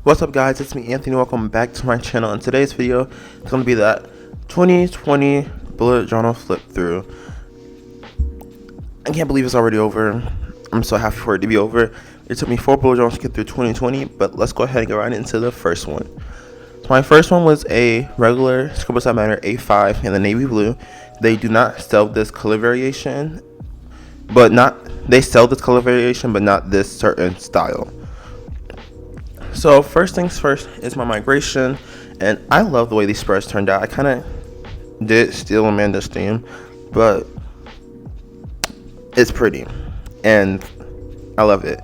What's up, guys? It's me, Anthony. Welcome back to my channel. In today's video, it's going to be that 2020 bullet journal flip through. I can't believe it's already over. I'm so happy for it to be over. It took me 4 bullet journals to get through 2020, but let's go ahead and get right into the first one. So my first one was a regular scribble side banner A5 in the navy blue. They do not sell this color variation, but not this certain style. So first things first is my migration, and I love the way these spreads turned out. I kind of did steal Amanda's theme, but it's pretty and I love it.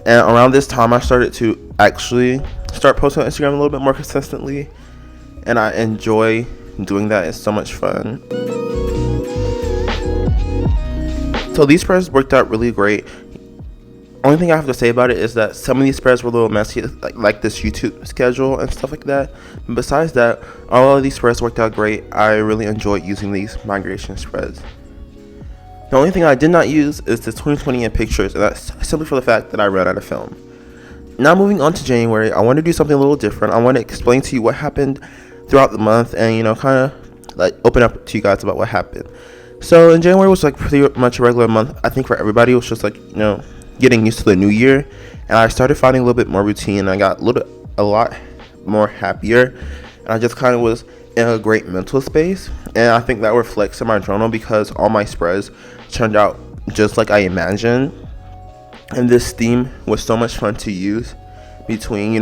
And around this time I started to actually start posting on Instagram a little bit more consistently, and I enjoy doing that. It's so much fun. So these spreads worked out really great. Only thing I have to say about it is that some of these spreads were a little messy, like this YouTube schedule and stuff like that. But besides that, all of these spreads worked out great. I really enjoyed using these migration spreads. The only thing I did not use is the 2020 in pictures, and that's simply for the fact that I ran out of film. Now moving on to January, I want to do something a little different. I want to explain to you what happened throughout the month, and kind of like open up to you guys about what happened. So in January was like pretty much a regular month. I think for everybody it was just like getting used to the new year, and I started finding a little bit more routine. I got a lot more happier, and I just kind of was in a great mental space, and I think that reflects in my journal because all my spreads turned out just like I imagined. And this theme was so much fun to use between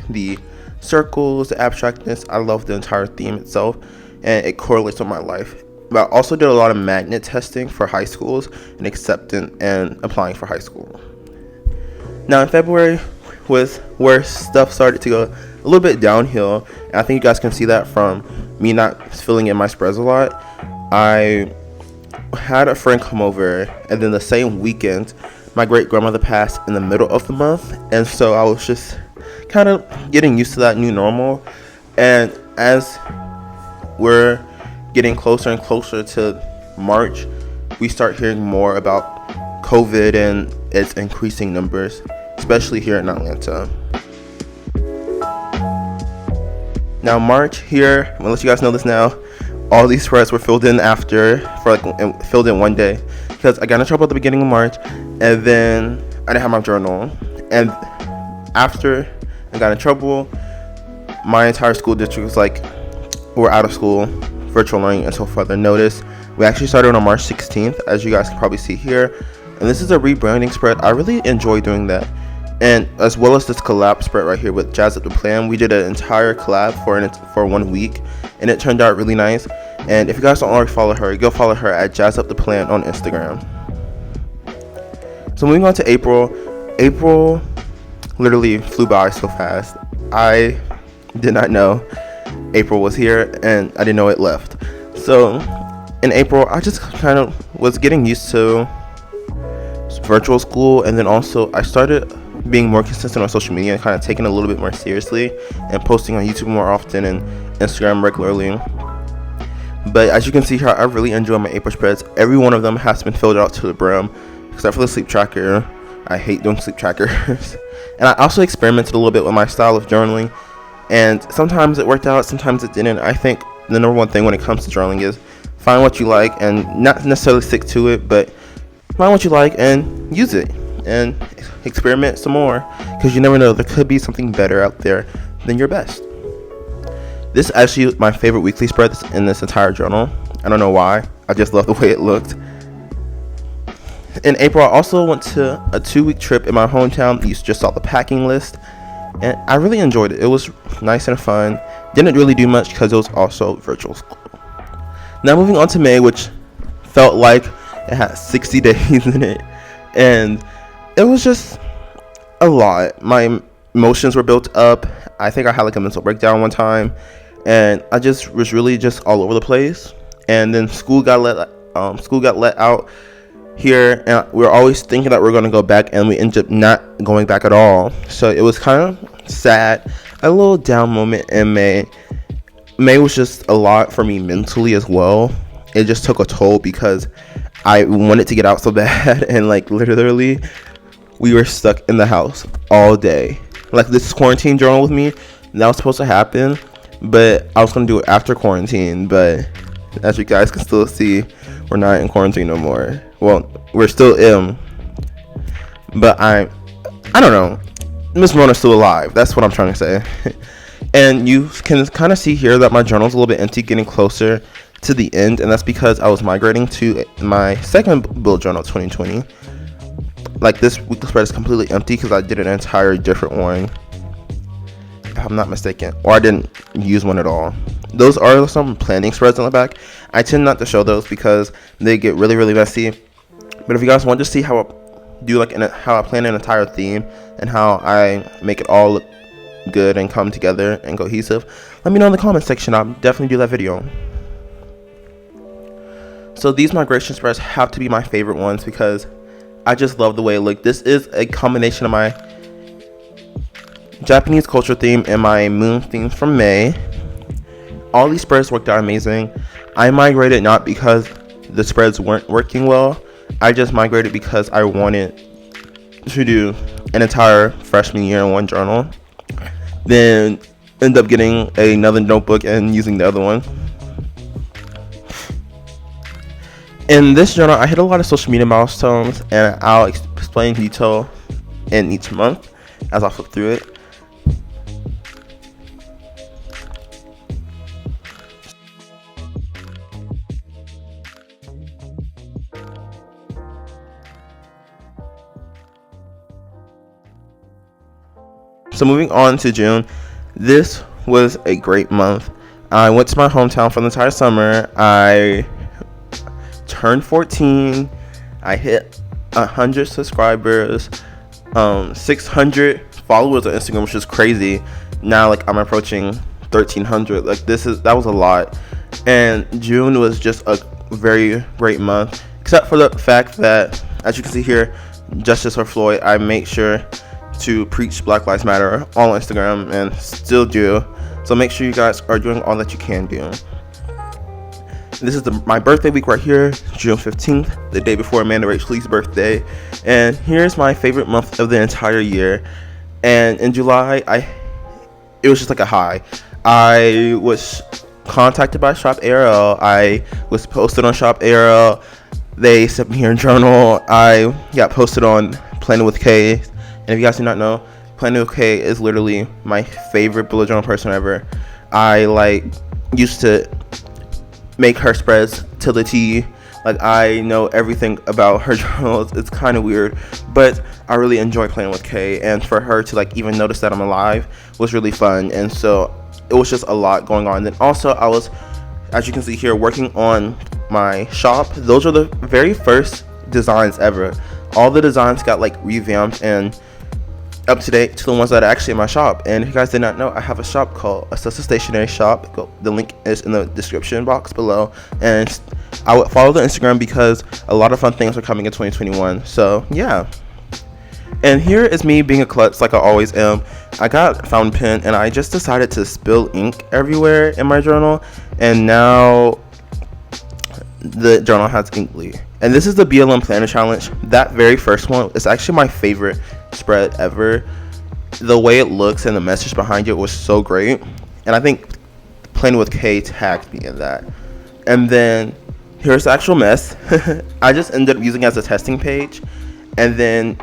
the circles, the abstractness. I love the entire theme itself, and it correlates with my life. But I also did a lot of magnet testing for high schools and acceptance and applying for high school. Now in February was where stuff started to go a little bit downhill, and I think you guys can see that from me not filling in my spreads a lot. I had a friend come over, and then the same weekend my great grandmother passed in the middle of the month, and so I was just kind of getting used to that new normal. And as we're getting closer and closer to March, we start hearing more about COVID and its increasing numbers, especially here in Atlanta. Now March here, I'll let you guys know this now, all these spreads were filled in filled in one day, because I got in trouble at the beginning of March, and then I didn't have my journal. And after I got in trouble, my entire school district was like, we're out of school, virtual learning until further notice. We actually started on March 16th, as you guys can probably see here, and this is a rebranding spread. I really enjoy doing that, and as well as this collab spread right here with Jazz Up the Plan. We did an entire collab for 1 week, and it turned out really nice. And if you guys don't already follow her, go follow her at Jazz Up the Plan on Instagram. So moving on to April literally flew by so fast. I did not know April was here, and I didn't know it left. So in April, I just kind of was getting used to virtual school, and then also I started being more consistent on social media and kind of taking it a little bit more seriously and posting on YouTube more often and Instagram regularly. But as you can see here, I really enjoy my April spreads. Every one of them has been filled out to the brim, except for the sleep tracker. I hate doing sleep trackers. And I also experimented a little bit with my style of journaling, and sometimes it worked out, sometimes it didn't. I think the number one thing when it comes to journaling is find what you like and not necessarily stick to it, but find what you like and use it and experiment some more, because you never know, there could be something better out there than your best. This is actually my favorite weekly spread in this entire journal. I don't know why, I just love the way it looked. In April, I also went to a 2-week trip in my hometown. You just saw the packing list, and I really enjoyed it. It was nice and fun. Didn't really do much because it was also virtual school. Now moving on to May, which felt like it had 60 days in it, and it was just a lot. My emotions were built up. I think I had like a mental breakdown one time, and I just was really just all over the place. And then school got let out here, and we were always thinking that we were going to go back, and we ended up not going back at all. So it was kind of sad, a little down moment in May. May was just a lot for me mentally as well. It just took a toll because I wanted to get out so bad, and like literally we were stuck in the house all day. like this quarantine journal with me. That was supposed to happen, but I was gonna do it after quarantine. But as you guys can still see, we're not in quarantine no more. Well, we're still in, but I don't know. Miss Rona's still alive. That's what I'm trying to say. And you can kind of see here that my journal's a little bit empty, getting closer to the end, and that's because I was migrating to my second bullet journal 2020. Like, this weekly spread is completely empty because I did an entire different one, if I'm not mistaken, or I didn't use one at all. Those are some planning spreads on the back. I tend not to show those because they get really, really messy. But if you guys want to see how I do, like, how I plan an entire theme and how I make it all look good and come together and cohesive, let me know in the comment section. I'll definitely do that video. So these migration spreads have to be my favorite ones because I just love the way it looked. This is a combination of my Japanese culture theme and my moon theme from May. All these spreads worked out amazing. I migrated not because the spreads weren't working well. I just migrated because I wanted to do an entire freshman year in one journal, then end up getting another notebook and using the other one. In this journal, I hit a lot of social media milestones, and I'll explain detail in each month as I flip through it. So moving on to June, this was a great month. I went to my hometown for the entire summer. I turned 14. I hit 100 subscribers, 600 followers on Instagram, which is crazy. Now, like, I'm approaching 1,300. Like, that was a lot. And June was just a very great month, except for the fact that, as you can see here, Justice for Floyd, I make sure to preach Black Lives Matter on Instagram and still do. So make sure you guys are doing all that you can do. This is my birthday week right here, June 15th, the day before Amanda Rachel Lee's birthday. And here's my favorite month of the entire year. And in July, it was just like a high. I was contacted by Shop ARL. I was posted on Shop ARL. They sent me a journal. I got posted on Planning with K. And if you guys do not know, Planning with K is literally my favorite bullet journal person ever. I used to make her spreads to the T. Like, I know everything about her journals. It's kind of weird, but I really enjoy Planning with K. And for her to even notice that I'm alive was really fun. And so it was just a lot going on. Then also I was, as you can see here, working on my shop. Those are the very first designs ever. All the designs got revamped and up to date to the ones that are actually in my shop. And if you guys did not know, I have a shop called Assessa Stationery Shop. The link is in the description box below, and I would follow the Instagram because a lot of fun things are coming in 2021. So yeah. And here is me being a klutz like I always am. I got a fountain pen and I just decided to spill ink everywhere in my journal, and now the journal has ink bleed. And this is the BLM Planner Challenge. That very first one is actually my favorite spread ever. The way it looks and the message behind it was so great, and I think Planning with K tagged me in that. And then here's the actual mess. I just ended up using it as a testing page, and then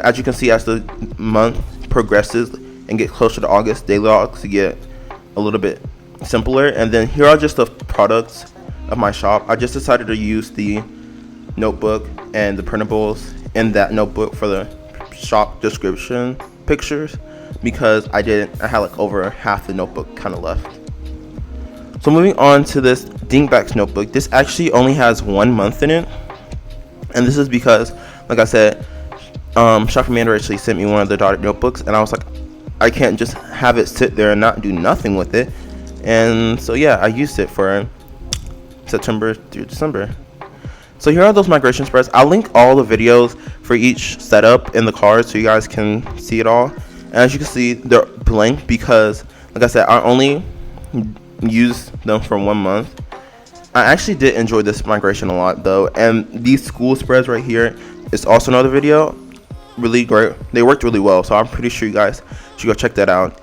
as you can see, as the month progresses and get closer to August, daily logs get a little bit simpler. And then here are just the products of my shop. I just decided to use the notebook and the printables in that notebook for the shop description pictures because I had over half the notebook kind of left. So moving on to this Dingbacks notebook. This actually only has 1 month in it, and this is because, like I said, Shop Amanda actually sent me one of the dotted notebooks, and I was like, I can't just have it sit there and not do nothing with it. And so yeah, I used it for September through December. So here are those migration spreads. I'll link all the videos for each setup in the card so you guys can see it all. And as you can see, they're blank because, like I said, I only used them for 1 month. I actually did enjoy this migration a lot though. And these school spreads right here is also another video. really great. They worked really well, so I'm pretty sure you guys should go check that out.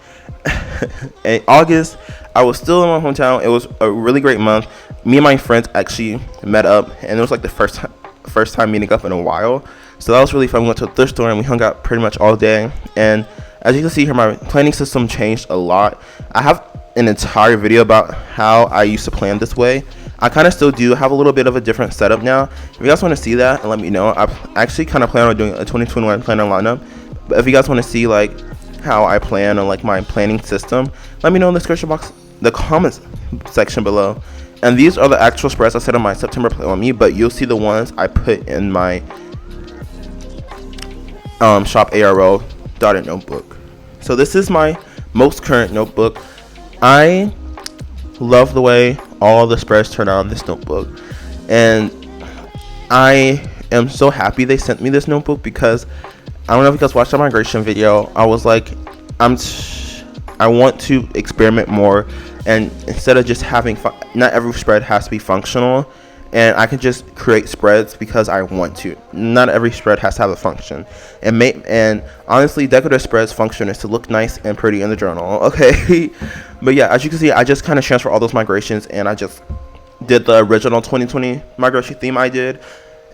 In August, I was still in my hometown. It was a really great month. Me and my friends actually met up, and it was like the first time meeting up in a while. So that was really fun. We went to a thrift store and we hung out pretty much all day. And as you can see here, my planning system changed a lot. I have an entire video about how I used to plan this way. I kind of still do have a little bit of a different setup now. If you guys want to see that, and let me know. I actually kind of plan on doing a 2021 planner lineup. But if you guys want to see like how I plan on like my planning system, let me know in the description box, the comments section below. And these are the actual spreads I set on my September plan on me, but you'll see the ones I put in my shop ARO dotted notebook. So this is my most current notebook. I love the way all the spreads turn out on this notebook, and I am so happy they sent me this notebook, because I don't know if you guys watched the migration video. I was like, I want to experiment more, and instead of just having not every spread has to be functional, and I can just create spreads because I want to. Not every spread has to have a function. And honestly, decorative spreads function is to look nice and pretty in the journal, okay? But yeah, as you can see, I just kind of transferred all those migrations, and I just did the original 2020 migration theme I did.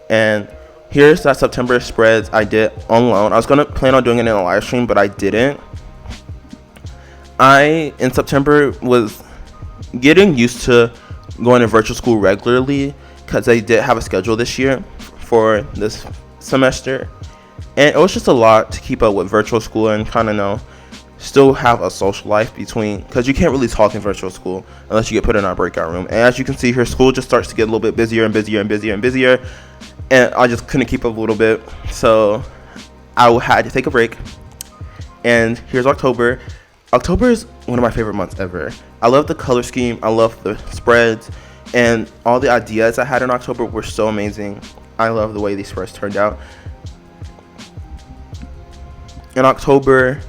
And here's that September spreads I did on loan. I was going to plan on doing it in a live stream, but I didn't. I, in September, was getting used to going to virtual school regularly, because they did have a schedule this year for this semester, and it was just a lot to keep up with virtual school and kind of still have a social life between, because you can't really talk in virtual school unless you get put in our breakout room. And as you can see here, school just starts to get a little bit busier and busier and busier and busier, and I just couldn't keep up a little bit, so I had to take a break. And here's October. October is one of my favorite months ever. I love the color scheme, I love the spreads, and all the ideas I had in October were so amazing. I love the way these spreads turned out. In October,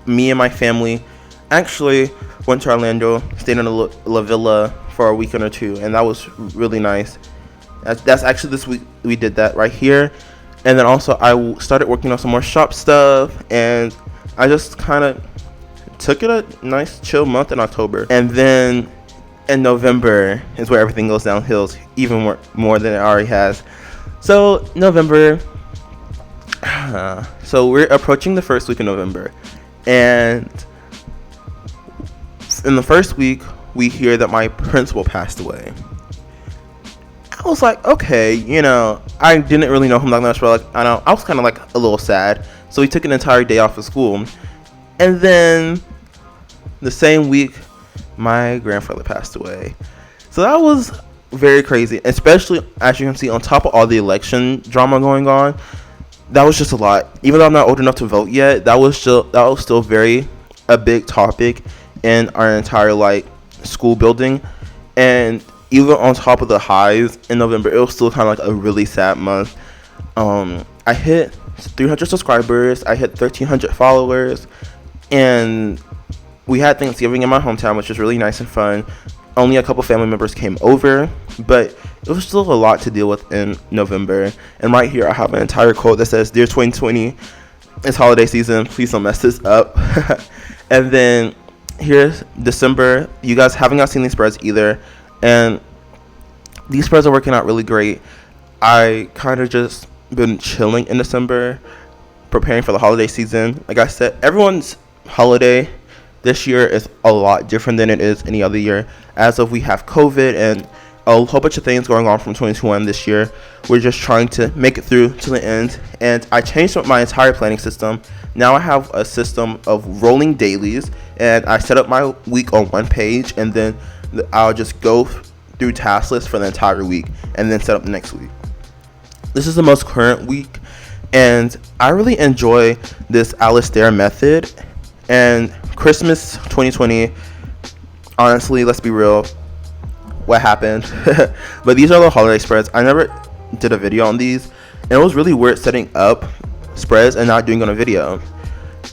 me and my family actually went to Orlando, stayed in a La Villa for a weekend or two, and that was really nice. That's actually this week we did that right here. And then also I started working on some more shop stuff, and I just kind of took it a nice chill month in October. And then in November is where everything goes downhill even more than it already has. So November, so we're approaching the first week in November, and in the first week we hear that my principal passed away. I was like, okay, I didn't really know him that much, but like I was kind of like a little sad, so we took an entire day off of school. And then the same week, my grandfather passed away. So that was very crazy, especially as you can see, on top of all the election drama going on. That was just a lot. Even though I'm not old enough to vote yet, that was still very a big topic in our entire school building. And even on top of the highs in November, it was still kind of like a really sad month. I hit 300 subscribers. I hit 1,300 followers, and we had Thanksgiving in my hometown, which was really nice and fun. Only a couple family members came over, but it was still a lot to deal with in November. And right here, I have an entire quote that says, "Dear 2020, it's holiday season. Please don't mess this up." And then here's December. You guys haven't got seen these spreads either, and these spreads are working out really great. I kind of just been chilling in December, preparing for the holiday season. Like I said, everyone's holiday this year is a lot different than it is any other year, as of we have COVID and a whole bunch of things going on from 2021 this year. We're just trying to make it through to the end, and I changed up my entire planning system. Now I have a system of rolling dailies, and I set up my week on one page, and then I'll just go through task lists for the entire week and then set up the next week. This is the most current week, and I really enjoy this Alistair method. And Christmas 2020, honestly, let's be real, what happened? But these are the holiday spreads. I never did a video on these, and it was really weird setting up spreads and not doing on a video.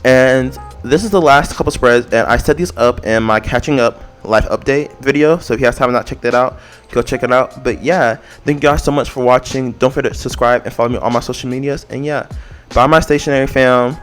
And this is the last couple spreads, and I set these up in my catching up life update video, so if you guys have not checked that out, go check it out. But yeah, thank you guys so much for watching. Don't forget to subscribe and follow me on my social medias, and yeah, Bye, my stationery fam.